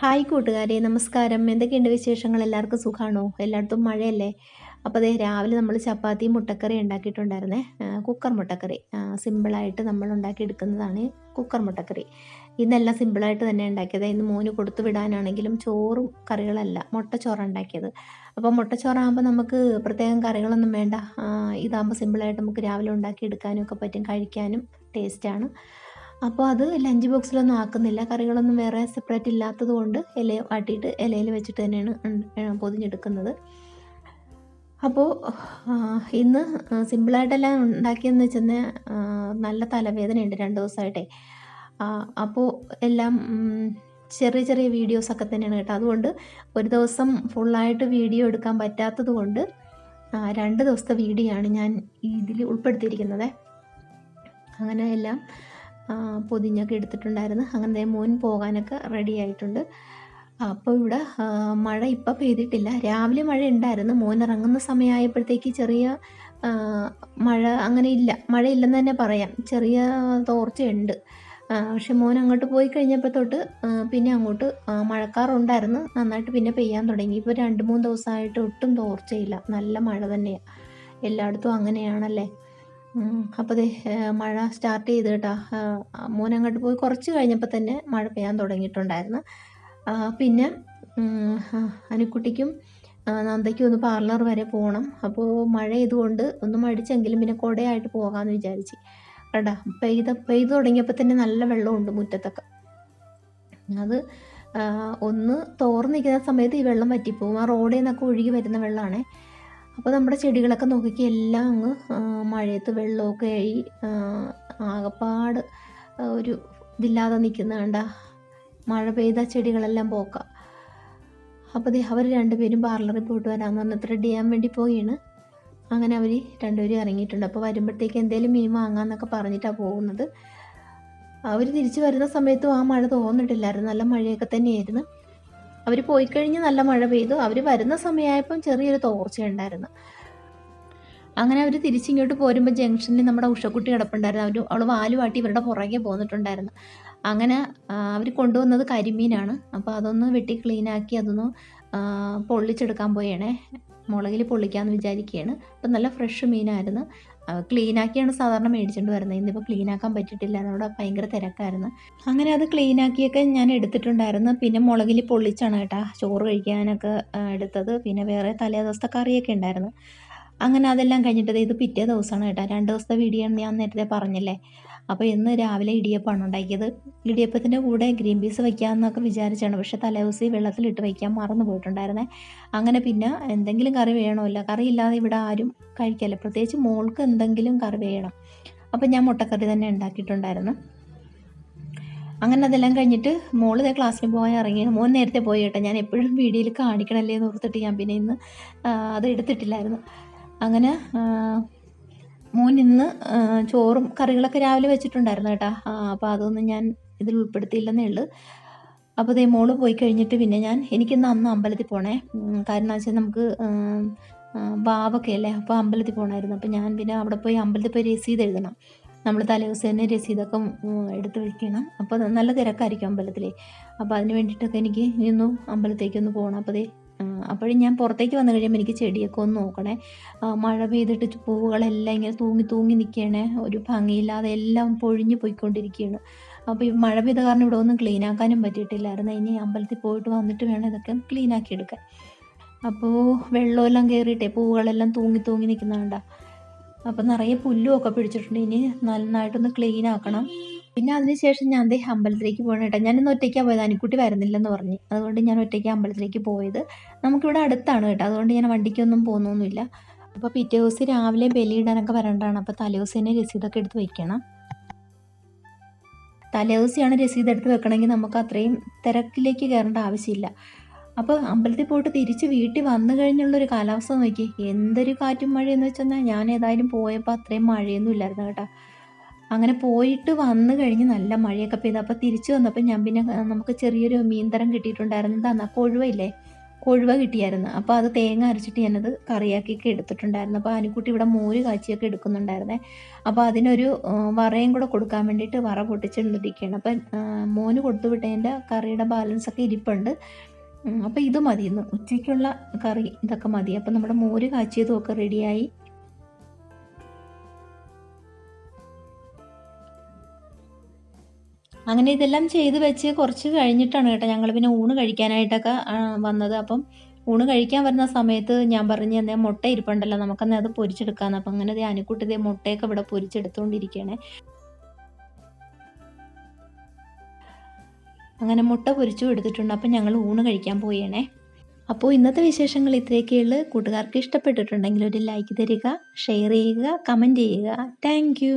Hi കൂട്ടുകാരെ, നമസ്കാരം. എന്തൊക്കെയുണ്ട് വിശേഷങ്ങൾ? എല്ലാവർക്കും സുഖമാണോ? എല്ലായിടത്തും മഴയല്ലേ? അപ്പോൾ ദേ രാവിലെ നമ്മൾ ചപ്പാത്തിയും മുട്ടക്കറി ഉണ്ടാക്കിയിട്ടുണ്ടായിരുന്നേ. കുക്കർ മുട്ടക്കറി സിമ്പിളായിട്ട് നമ്മൾ ഉണ്ടാക്കിയെടുക്കുന്നതാണ് കുക്കർ മുട്ടക്കറി. ഇന്നെല്ലാം സിമ്പിളായിട്ട് തന്നെ ഉണ്ടാക്കിയത്. ഇന്ന് മോന് കൊടുത്തു വിടാനാണെങ്കിലും ചോറും കറികളല്ല, മുട്ടച്ചോറാണ് ഉണ്ടാക്കിയത്. അപ്പോൾ മുട്ടച്ചോറാകുമ്പോൾ നമുക്ക് പ്രത്യേകം കറികളൊന്നും വേണ്ട. ഇതാകുമ്പോൾ സിമ്പിളായിട്ട് നമുക്ക് രാവിലെ ഉണ്ടാക്കിയെടുക്കാനും ഒക്കെ പറ്റും, കഴിക്കാനും ടേസ്റ്റാണ്. അപ്പോൾ അത് ലഞ്ച് ബോക്സിലൊന്നും ആക്കുന്നില്ല. കറികളൊന്നും വേറെ സെപ്പറേറ്റ് ഇല്ലാത്തത് കൊണ്ട് ഇല വാട്ടിയിട്ട് ഇലയിൽ വെച്ചിട്ട് തന്നെയാണ് പൊതിഞ്ഞെടുക്കുന്നത്. അപ്പോൾ ഇന്ന് സിമ്പിളായിട്ടെല്ലാം ഉണ്ടാക്കിയെന്ന് വെച്ചാൽ നല്ല തലവേദനയുണ്ട് 2 ദിവസമായിട്ടേ. അപ്പോൾ എല്ലാം ചെറിയ ചെറിയ വീഡിയോസൊക്കെ തന്നെയാണ് കേട്ടോ. അതുകൊണ്ട് ഒരു ദിവസം ഫുള്ളായിട്ട് വീഡിയോ എടുക്കാൻ പറ്റാത്തത് കൊണ്ട് 2 ദിവസത്തെ വീഡിയോ ആണ് ഞാൻ ഇതിൽ ഉൾപ്പെടുത്തിയിരിക്കുന്നത്. അങ്ങനെ എല്ലാം പൊതിഞ്ഞൊക്കെ എടുത്തിട്ടുണ്ടായിരുന്നു. അങ്ങനെ മോൻ പോകാനൊക്കെ റെഡി ആയിട്ടുണ്ട്. അപ്പോൾ ഇവിടെ മഴ ഇപ്പം പെയ്തിട്ടില്ല. രാവിലെ മഴ ഉണ്ടായിരുന്നു. മോൻ ഇറങ്ങുന്ന സമയമായപ്പോഴത്തേക്ക് ചെറിയ മഴ അങ്ങനെ ഇല്ല, മഴയില്ലെന്ന് തന്നെ പറയാം. ചെറിയ തോർച്ചയുണ്ട്. പക്ഷെ മോൻ അങ്ങോട്ട് പോയി കഴിഞ്ഞപ്പോൾ തൊട്ട് പിന്നെ അങ്ങോട്ട് മഴക്കാറുണ്ടായിരുന്നു. നന്നായിട്ട് പിന്നെ പെയ്യാൻ തുടങ്ങി. ഇപ്പോൾ 2-3 ദിവസമായിട്ട് ഒട്ടും തോർച്ചയില്ല, നല്ല മഴ തന്നെയാണ്. എല്ലായിടത്തും അങ്ങനെയാണല്ലേ. അപ്പോൾ ദേ മഴ സ്റ്റാർട്ട് ചെയ്ത് കേട്ടോ. മോൻ അങ്ങോട്ട് പോയി കുറച്ച് കഴിഞ്ഞപ്പോൾ തന്നെ മഴ പെയ്യാൻ തുടങ്ങിയിട്ടുണ്ടായിരുന്നു. പിന്നെ അനുക്കുട്ടിക്കും നന്ദയ്ക്കും ഒന്ന് പാർലർ വരെ പോകണം. അപ്പോൾ മഴ ഇതുകൊണ്ട് ഒന്ന് മടിച്ചെങ്കിലും പിന്നെ കുടയായിട്ട് പോകാമെന്ന് വിചാരിച്ചു കേട്ടോ. പെയ്തു തുടങ്ങിയപ്പോൾ തന്നെ നല്ല വെള്ളമുണ്ട് മുറ്റത്തൊക്കെ. അത് ഒന്ന് തോർന്ന് നിൽക്കുന്ന സമയത്ത് ഈ വെള്ളം വറ്റിപ്പോവും. ആ റോഡിൽ നിന്നൊക്കെ ഒഴുകി വരുന്ന വെള്ളമാണേ. അപ്പോൾ നമ്മുടെ ചെടികളൊക്കെ നോക്കിക്കുക, എല്ലാം അങ്ങ് മഴയത്ത് വെള്ളമൊക്കെ ആയി ആകപ്പാട് ഒരു ഇതില്ലാതെ നിൽക്കുന്ന കണ്ട. മഴ പെയ്ത ചെടികളെല്ലാം പോക്കാം. അപ്പോൾ അവർ രണ്ടുപേരും പാർലറിൽ പോയിട്ട് വരാമെന്ന് പറഞ്ഞ് ത്രെഡ് ചെയ്യാൻ വേണ്ടി പോവുകയാണ്. അങ്ങനെ അവർ രണ്ടുപേരും ഇറങ്ങിയിട്ടുണ്ട്. അപ്പോൾ വരുമ്പോഴത്തേക്ക് എന്തെങ്കിലും മീൻ വാങ്ങാമെന്നൊക്കെ പറഞ്ഞിട്ടാണ് പോകുന്നത്. അവർ തിരിച്ച് വരുന്ന സമയത്തും ആ മഴ തോന്നിട്ടില്ലായിരുന്നു, നല്ല മഴയൊക്കെ തന്നെയായിരുന്നു. അവർ പോയി കഴിഞ്ഞ് നല്ല മഴ പെയ്തു. അവർ വരുന്ന സമയമായപ്പം ചെറിയൊരു തോർച്ചയുണ്ടായിരുന്നു. അങ്ങനെ അവർ തിരിച്ചിങ്ങോട്ട് പോരുമ്പോൾ ജംഗ്ഷനിൽ നമ്മുടെ ഉഷക്കുട്ടി കിടപ്പുണ്ടായിരുന്നു. അവൾ വാലുവാട്ടി ഇവരുടെ പുറകെ പോന്നിട്ടുണ്ടായിരുന്നു. അങ്ങനെ അവർ കൊണ്ടുവന്നത് കരിമീനാണ്. അപ്പോൾ അതൊന്ന് വെട്ടി ക്ലീനാക്കി അതൊന്ന് പൊള്ളിച്ചെടുക്കാൻ പോയണേ. മുളകിൽ പൊള്ളിക്കാമെന്ന് വിചാരിക്കുകയാണ്. അപ്പം നല്ല ഫ്രഷ് മീനായിരുന്നു. ക്ലീനാക്കിയാണ് സാധാരണ മേടിച്ചുകൊണ്ട് വരുന്നത്. ഇന്നിപ്പോൾ ക്ലീനാക്കാൻ പറ്റിയിട്ടില്ല, അതവിടെ ഭയങ്കര തിരക്കായിരുന്നു. അങ്ങനെ അത് ക്ലീനാക്കിയൊക്കെ ഞാൻ എടുത്തിട്ടുണ്ടായിരുന്നു. പിന്നെ മുളകിൽ പൊള്ളിച്ചാണ് കേട്ടോ ചോറ് കഴിക്കാനൊക്കെ എടുത്തത്. പിന്നെ വേറെ തലേ ദിവസത്തെ കറിയൊക്കെ ഉണ്ടായിരുന്നു. അങ്ങനെ അതെല്ലാം കഴിഞ്ഞിട്ട് ഇത് പിറ്റേ ദിവസമാണ് കേട്ടോ. 2 ദിവസത്തെ വീഡിയോ ഞാൻ നേരത്തെ പറഞ്ഞില്ലേ. അപ്പോൾ ഇന്ന് രാവിലെ ഇടിയപ്പമാണ് ഉണ്ടാക്കിയത്. ഇടിയപ്പത്തിൻ്റെ കൂടെ ഗ്രീൻ പീസ് വയ്ക്കാമെന്നൊക്കെ വിചാരിച്ചാണ്. പക്ഷേ തലേദിവസം വെള്ളത്തിലിട്ട് വയ്ക്കാൻ മറന്നു പോയിട്ടുണ്ടായിരുന്നേ. അങ്ങനെ പിന്നെ എന്തെങ്കിലും കറി വേണമല്ലോ, കറി ഇല്ലാതെ ഇവിടെ ആരും കഴിക്കില്ല. പ്രത്യേകിച്ച് മോൾക്ക് എന്തെങ്കിലും കറി വേണം. അപ്പം ഞാൻ മുട്ടക്കറി തന്നെ ഉണ്ടാക്കിയിട്ടുണ്ടായിരുന്നു. അങ്ങനെ അതെല്ലാം കഴിഞ്ഞിട്ട് മോള് ക്ലാസ്സിന് പോകാൻ ഇറങ്ങി. മോൻ നേരത്തെ പോയി കേട്ടോ. ഞാൻ എപ്പോഴും വീഡിയോയിൽ കാണിക്കണമല്ലേ എന്ന് ഓർത്തിട്ട് ഞാൻ പിന്നെ ഇന്ന് അത് എടുത്തിട്ടില്ലായിരുന്നു. അങ്ങനെ മോൻ ഇന്ന് ചോറും കറികളൊക്കെ രാവിലെ വെച്ചിട്ടുണ്ടായിരുന്നു കേട്ടോ. അപ്പോൾ അതൊന്നും ഞാൻ ഇതിൽ ഉൾപ്പെടുത്തിയില്ലെന്നേ ഉള്ളൂ. അപ്പോൾ ദേ മോള് പോയി കഴിഞ്ഞിട്ട് പിന്നെ എനിക്കിന്ന് അന്ന് അമ്പലത്തിൽ പോകണേ. കാരണം എന്ന് വെച്ചാൽ നമുക്ക് വാവൊക്കെ അല്ലേ, അപ്പോൾ അമ്പലത്തിൽ പോകണമായിരുന്നു. അപ്പോൾ ഞാൻ പിന്നെ അവിടെ പോയി അമ്പലത്തിൽ പോയി രസീത് എഴുതണം. നമ്മൾ തലേദിവസം തന്നെ രസീതൊക്കെ എടുത്ത് വയ്ക്കണം. അപ്പോൾ നല്ല തിരക്കായിരിക്കും അമ്പലത്തിൽ. അപ്പോൾ അതിന് വേണ്ടിയിട്ടൊക്കെ എനിക്ക് ഇനിയൊന്ന് അമ്പലത്തേക്കൊന്ന് പോകണം. അപ്പോൾ അപ്പോഴും ഞാൻ പുറത്തേക്ക് വന്നു കഴിയുമ്പോൾ എനിക്ക് ചെടിയൊക്കെ ഒന്ന് നോക്കണേ. മഴ പെയ്തിട്ട് പൂവുകളെല്ലാം ഇങ്ങനെ തൂങ്ങി തൂങ്ങി നിൽക്കുകയാണ്, ഒരു ഭംഗിയില്ലാതെ എല്ലാം പൊഴിഞ്ഞു പോയിക്കൊണ്ടിരിക്കുകയാണ്. അപ്പോൾ ഈ മഴ പെയ്ത കാരണം ഇവിടെ ഒന്നും ക്ലീനാക്കാനും പറ്റിയിട്ടില്ലായിരുന്നു. ഇനി അമ്പലത്തിൽ പോയിട്ട് വന്നിട്ട് വേണം ഇതൊക്കെ ക്ലീനാക്കി എടുക്കാൻ. അപ്പോൾ വെള്ളമെല്ലാം കയറിയിട്ടേ പൂവുകളെല്ലാം തൂങ്ങി തൂങ്ങി നിൽക്കുന്നുണ്ട. അപ്പോൾ നിറയെ പുല്ലും ഒക്കെ പിടിച്ചിട്ടുണ്ട്. ഇനി നന്നായിട്ടൊന്ന് ക്ലീൻ ആക്കണം. പിന്നെ അതിനുശേഷം ഞാൻ അമ്പലത്തിലേക്ക് പോകണം കേട്ടോ. ഞാനിന്ന് ഒറ്റയ്ക്കാണ് പോയത്, അനുക്കുട്ടി വരുന്നില്ലെന്ന് പറഞ്ഞ്. അതുകൊണ്ട് ഞാൻ ഒറ്റയ്ക്ക് അമ്പലത്തിലേക്ക് പോയത്. നമുക്കിവിടെ അടുത്താണ് കേട്ടോ, അതുകൊണ്ട് ഞാൻ വണ്ടിക്കൊന്നും പോകുന്നൊന്നുമില്ല. അപ്പോൾ പിറ്റേ ദിവസം രാവിലെ ബലിയിടാനൊക്കെ വരേണ്ടതാണ്. അപ്പോൾ തലേദിവസം തന്നെ രസീതൊക്കെ എടുത്ത് വെക്കണം. തലേദിവസമാണ് രസീത് എടുത്ത് വെക്കണമെങ്കിൽ നമുക്ക് അത്രയും തിരക്കിലേക്ക് കയറേണ്ട ആവശ്യമില്ല. അപ്പോൾ അമ്പലത്തിൽ പോയിട്ട് തിരിച്ച് വീട്ടിൽ വന്നു കഴിഞ്ഞുള്ളൊരു കാലാവസ്ഥ നോക്കി, എന്തൊരു കാറ്റും മഴയെന്ന് വെച്ചാൽ ഞാൻ ഏതായാലും പോയപ്പോൾ അത്രയും മഴയൊന്നും ഇല്ലായിരുന്നു കേട്ടോ. അങ്ങനെ പോയിട്ട് വന്നു കഴിഞ്ഞ് നല്ല മഴയൊക്കെ പെയ്തു. അപ്പോൾ തിരിച്ച് വന്നപ്പോൾ ഞാൻ പിന്നെ നമുക്ക് ചെറിയൊരു മീൻതരം കിട്ടിയിട്ടുണ്ടായിരുന്നു. എന്താണെന്നാ കൊഴുവയില്ലേ, കൊഴുവ കിട്ടിയായിരുന്നു. അപ്പോൾ അത് തേങ്ങ അരച്ചിട്ട് ഞാനത് കറിയാക്കിയൊക്കെ എടുത്തിട്ടുണ്ടായിരുന്നു. അപ്പോൾ അനുക്കുട്ടി ഇവിടെ മോര് കാച്ചിയൊക്കെ എടുക്കുന്നുണ്ടായിരുന്നേ. അപ്പോൾ അതിനൊരു വറയും കൂടെ കൊടുക്കാൻ വേണ്ടിയിട്ട് വറ പൊട്ടിച്ചെടുത്തിരിക്കുകയാണ്. അപ്പം മോന് കൊടുത്തു വിട്ടതിൻ്റെ കറിയുടെ ബാലൻസൊക്കെ ഇരിപ്പുണ്ട്. അപ്പോൾ ഇത് മതി, ഇന്ന് ഉച്ചയ്ക്കുള്ള കറി ഇതൊക്കെ മതി. അപ്പം നമ്മുടെ മോര് കാച്ചിയതും ഒക്കെ റെഡിയായി. അങ്ങനെ ഇതെല്ലാം ചെയ്ത് വെച്ച് കുറച്ച് കഴിഞ്ഞിട്ടാണ് കേട്ടോ ഞങ്ങൾ പിന്നെ ഊണ് കഴിക്കാനായിട്ടൊക്കെ വന്നത്. അപ്പം ഊണ് കഴിക്കാൻ വരുന്ന സമയത്ത് ഞാൻ പറഞ്ഞു, എന്നേ മുട്ട ഇരിപ്പുണ്ടല്ലോ, നമുക്കെന്നാൽ അത് പൊരിച്ചെടുക്കാമെന്ന്. അപ്പം അങ്ങനെ ദേ അനുക്കുട്ടി ദേ മുട്ടയൊക്കെ ഇവിടെ പൊരിച്ചെടുത്തുകൊണ്ടിരിക്കുകയാണേ. അങ്ങനെ മുട്ട പൊരിച്ചും എടുത്തിട്ടുണ്ട്. അപ്പം ഞങ്ങൾ ഊണ് കഴിക്കാൻ പോയേണേ. അപ്പോൾ ഇന്നത്തെ വിശേഷങ്ങൾ ഇത്രയൊക്കെയുള്ളൂ. കൂട്ടുകാർക്ക് ഇഷ്ടപ്പെട്ടിട്ടുണ്ടെങ്കിൽ ഒരു ലൈക്ക് തരിക, ഷെയർ ചെയ്യുക, കമൻറ്റ് ചെയ്യുക. താങ്ക്